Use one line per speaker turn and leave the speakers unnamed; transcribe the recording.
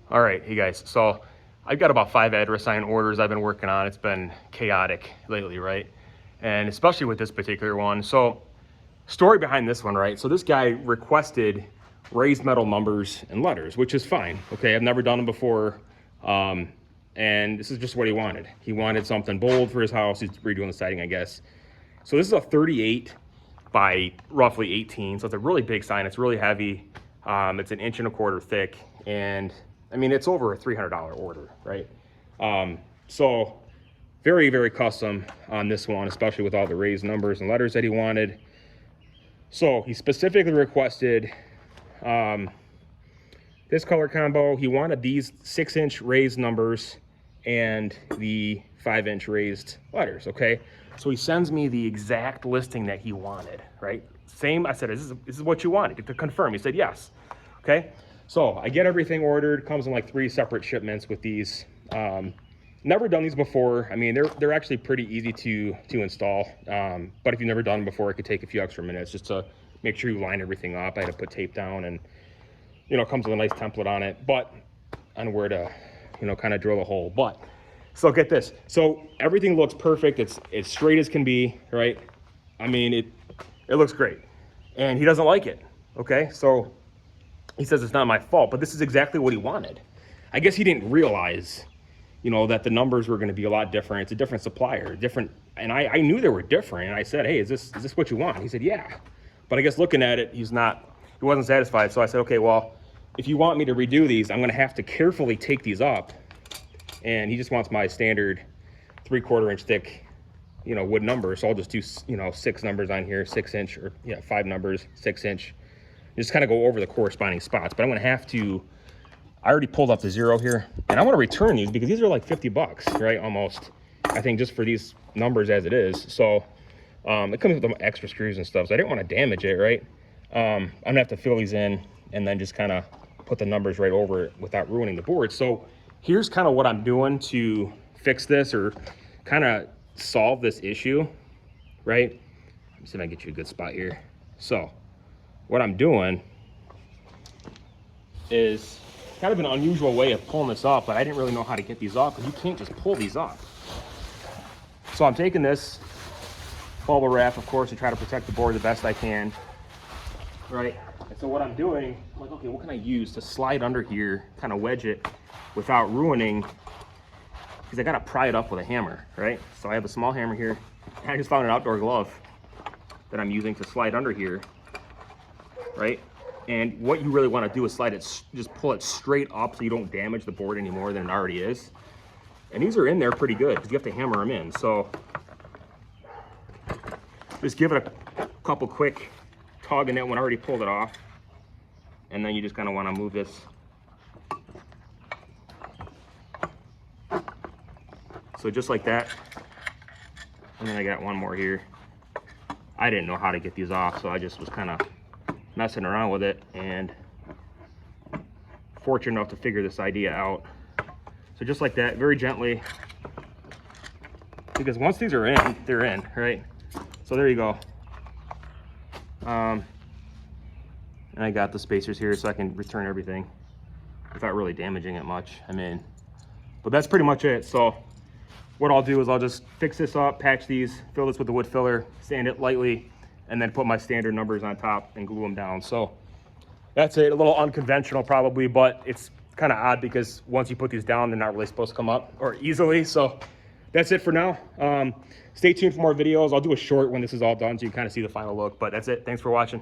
All right, hey guys, so I've got about 5 address sign orders I've been working on. It's been chaotic lately, right? And especially with this particular one. So story behind this one, right? So this guy requested raised metal numbers and letters, which is fine. Okay, I've never done them before. And this is just what he wanted. He wanted something bold for his house. He's redoing the siding, I guess. So this is a 38 by roughly 18. So it's a really big sign. It's really heavy. It's 1.25 inches thick. And I mean, it's over a $300 order, right? So very, very custom on this one, especially with all the raised numbers and letters that he wanted. So he specifically requested this color combo. He wanted these 6-inch raised numbers and the 5-inch raised letters, okay? So he sends me the exact listing that he wanted, right? Same, I said, this is what you wanted, to confirm. He said, yes, okay? So I get everything ordered, comes in like 3 separate shipments with these. Never done these before. I mean, they're actually pretty easy to install. But if you've never done them before, it could take a few extra minutes just to make sure you line everything up. I had to put tape down and, you know, it comes with a nice template on it, but on where to, you know, kind of drill a hole. But so get this. So everything looks perfect. It's as straight as can be, right? I mean, it looks great. And he doesn't like it, okay? So he says it's not my fault, but this is exactly what he wanted. I guess he didn't realize, you know, that the numbers were going to be a lot different. It's a different supplier, different. And I knew they were different. And I said, hey, is this what you want? He said, yeah. But I guess looking at it, he wasn't satisfied. So I said, okay, well, if you want me to redo these, I'm going to have to carefully take these up. And he just wants my standard 3/4 inch thick, you know, wood number. So I'll just do, you know, 6 numbers on here, 6-inch, or yeah, 5 numbers, 6-inch. Just kind of go over the corresponding spots. But I'm going to have to, I already pulled up the 0 here, and I want to return these because these are like $50, right? Almost, I think, just for these numbers as it is. So it comes with some extra screws and stuff, so I didn't want to damage it, right? I'm gonna have to fill these in and then just kind of put the numbers right over it without ruining the board. So here's kind of what I'm doing to fix this or kind of solve this issue, right? Let me see if I can get you a good spot here. So what I'm doing is kind of an unusual way of pulling this off, but I didn't really know how to get these off because you can't just pull these off. So I'm taking this bubble wrap, of course, to try to protect the board the best I can, right? And so what I'm doing, I'm like, okay, what can I use to slide under here, kind of wedge it without ruining, because I gotta pry it up with a hammer, right? So I have a small hammer here, and I just found an outdoor glove that I'm using to slide under here, right? And what you really want to do is slide it, just pull it straight up so you don't damage the board any more than it already is. And these are in there pretty good because you have to hammer them in. So just give it a couple quick tug, and that one already pulled it off. And then you just kind of want to move this. So just like that. And then I got one more here. I didn't know how to get these off, so I just was kind of messing around with it, and fortunate enough to figure this idea out. So just like that, very gently, because once these are in, they're in, right? So there you go. And I got the spacers here so I can return everything without really damaging it much. I mean, but that's pretty much it. So what I'll do is I'll just fix this up, patch these, fill this with the wood filler, sand it lightly, and then put my standard numbers on top and glue them down. So that's it. A little unconventional probably, but it's kind of odd because once you put these down, they're not really supposed to come up or easily. So that's it for now. Stay tuned for more videos. I'll do a short when this is all done so you can kind of see the final look, but that's it. Thanks for watching.